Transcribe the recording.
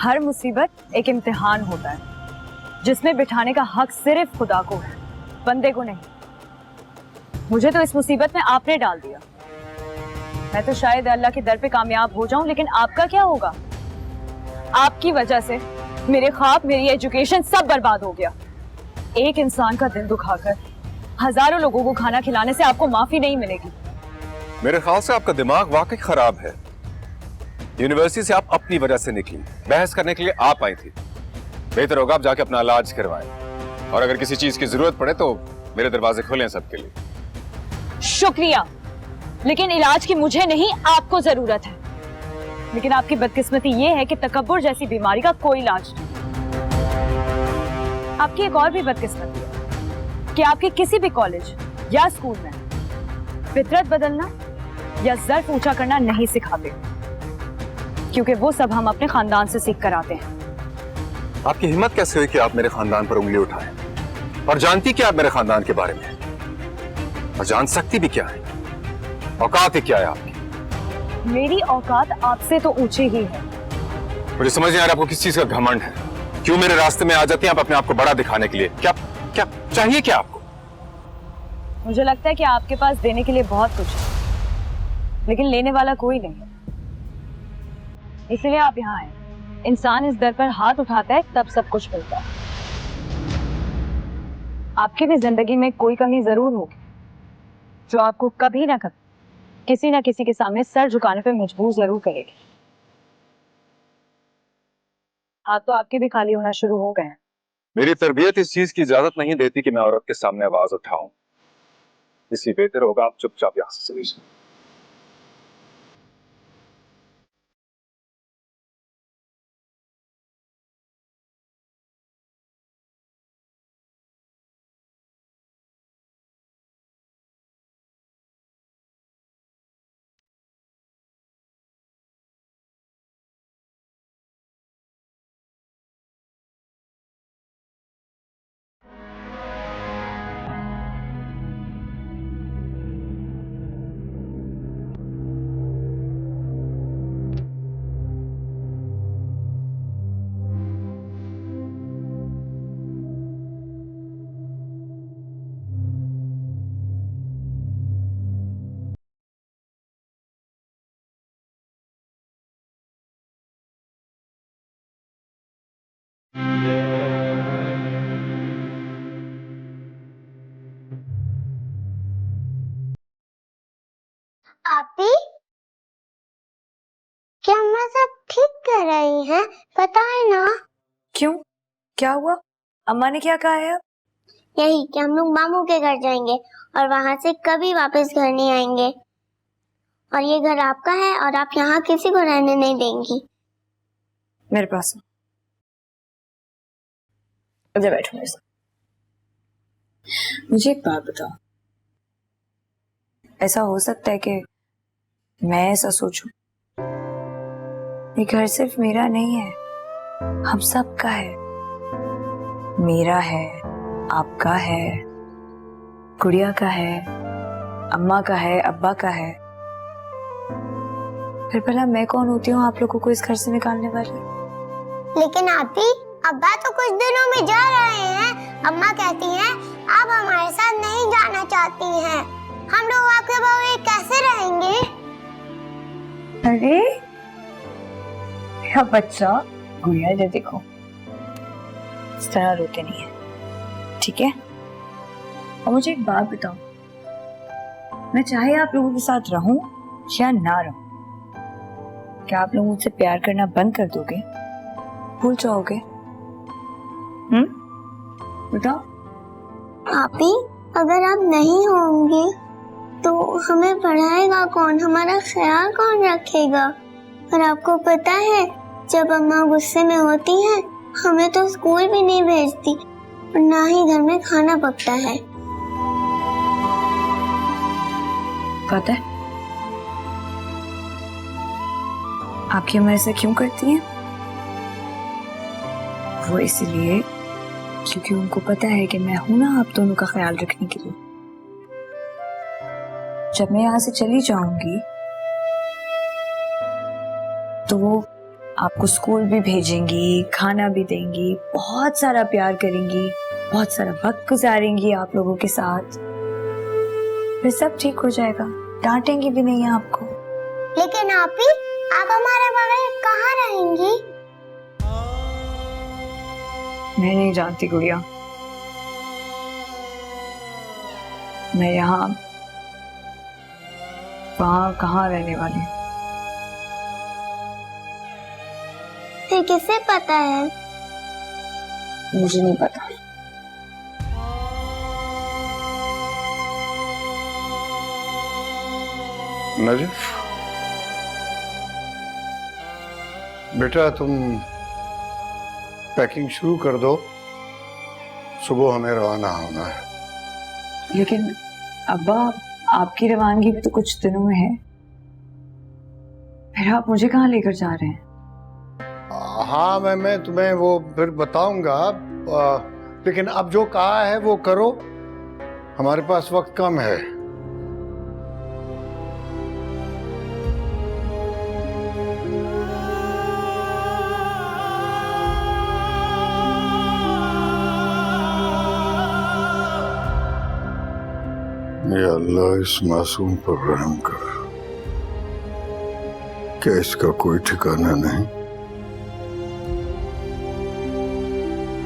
हर मुसीबत एक इम्तिहान होता है जिसमें बिठाने का हक सिर्फ खुदा को है, बंदे को नहीं। मुझे तो इस मुसीबत में आपने डाल दिया। मैं तो शायद अल्लाह के दर पे कामयाब हो जाऊं, लेकिन आपका क्या होगा? आपकी वजह से मेरे ख्वाब, मेरी एजुकेशन सब बर्बाद हो गया। एक इंसान का दिल दुखाकर हजारों लोगों को खाना खिलाने से आपको माफी नहीं मिलेगी। मेरे ख्याल से आपका दिमाग वाकई खराब है। यूनिवर्सिटी से आप अपनी वजह से निकली, बहस करने के लिए आप आई थी। बेहतर होगा आप जाके अपना इलाज करवाएं, और अगर किसी चीज की जरूरत पड़े तो मेरे दरवाजे खुले हैं सबके लिए। शुक्रिया, लेकिन इलाज की मुझे नहीं, आपको जरूरत है। लेकिन आपकी बदकिस्मती ये है कि तकब्बुर जैसी बीमारी का कोई इलाज नहीं। आपकी एक और भी बदकिस्मती है कि आपके किसी भी कॉलेज या स्कूल में फितरत बदलना या ज़र्फ ऊंचा करना नहीं सिखाते, क्योंकि वो सब हम अपने खानदान से सीख कर आते हैं। आपकी हिम्मत कैसे हुई कि आप मेरे खानदान पर उंगली उठाएं? और जानती क्या आप मेरे खानदान के बारे में? और जान सकती भी क्या है? औकात ही क्या है आपकी? मेरी औकात आपसे तो ऊंची ही है। मुझे समझ नहीं आ रहा आपको किस चीज का घमंड है। क्यों मेरे रास्ते में आ जाती हैं आप अपने आप को बड़ा दिखाने के लिए? क्या क्या चाहिए क्या आपको? मुझे लगता है कि आपके पास देने के लिए बहुत कुछ है, लेकिन लेने वाला कोई नहीं है, इसलिए आप यहाँ आए। इंसान इस दर पर हाथ उठाता है तब सब कुछ मिलता है। आपकी भी जिंदगी में कोई कमी जरूर होगी जो आपको कभी ना कभी किसी ना किसी के सामने सर झुकाने पे मजबूर जरूर करेगी। हाथ तो आपके भी खाली होना शुरू हो गए हैं। मेरी तरबियत इस चीज की इजाजत नहीं देती कि मैं औरत के सामने आवाज उठाऊं। इसलिए बेहतर होगा आप चुपचाप यहां से चली जाएं। आपी, क्या अम्मा सब ठीक कर रही हैं? पता है ना। क्यों, क्या हुआ? अम्मा ने क्या कहा है? यही कि हम लोग मामू के घर जाएंगे और वहां से कभी वापस घर नहीं आएंगे, और ये घर आपका है और आप यहाँ किसी को रहने नहीं देंगी। मेरे पास मुझे बैठो मेरे साथ। मुझे एक बात बताओ, ऐसा हो सकता है कि मैं ऐसा सोचूं? ये घर सिर्फ मेरा नहीं है, हम सब का है। मेरा है, आपका है, गुड़िया का है, अम्मा का है, अब्बा का है। फिर भला मैं कौन होती हूँ आप लोगों को इस घर से निकालने वाली? लेकिन आपी, अब्बा तो कुछ दिनों में जा रहे हैं। अम्मा कहती हैं आप हमारे साथ नहीं जाना चाहती हैं। हम लोग आपके बगैर कैसे रहेंगे? अरे मेरा बच्चा, गुड़िया जो देखो, इस तरह रोते नहीं है, ठीक है? और मुझे एक बात बताओ, मैं चाहे आप लोगों के साथ रहूं या ना रहूं, क्या आप लोग मुझसे प्यार करना बंद कर दोगे? भूल जाओगे? बताओ। आपी, अगर आप नहीं होंगे तो हमें पढ़ाएगा कौन, हमारा ख्याल कौन रखेगा? और आपको पता है, जब अम्मा गुस्से में होती है हमें तो स्कूल भी नहीं भेजती और ना ही घर में खाना पकता है। पता है आपकी अम्मा ऐसा क्यों करती हैं? वो इसलिए क्योंकि उनको पता है कि मैं हूं ना आप दोनों का ख्याल रखने के लिए। जब मैं यहाँ से चली जाऊंगी तो वो आपको स्कूल भी भेजेंगी, खाना भी देंगी, बहुत सारा प्यार करेंगी, बहुत सारा वक्त गुजारेंगी आप लोगों के साथ। फिर सब ठीक हो जाएगा, डांटेंगी भी नहीं आपको। लेकिन आपी, आप हमारे बगैर कहाँ रहेंगी? मैं नहीं जानती गुड़िया, मैं यहाँ वहां कहाँ रहने वाली हूँ। फिर किसे पता है? मुझे नहीं पता। नजीफ, बेटा तुम पैकिंग शुरू कर दो, सुबह हमें रवाना होना है। लेकिन अब्बा, आपकी रवानगी भी तो कुछ दिनों में है, फिर आप मुझे कहाँ लेकर जा रहे हैं? हाँ, मैं तुम्हें वो फिर बताऊंगा, लेकिन अब जो कहा है वो करो, हमारे पास वक्त कम है। या अल्लाह, इस मासूम पर रहम कर, क्या इसका कोई ठिकाना नहीं?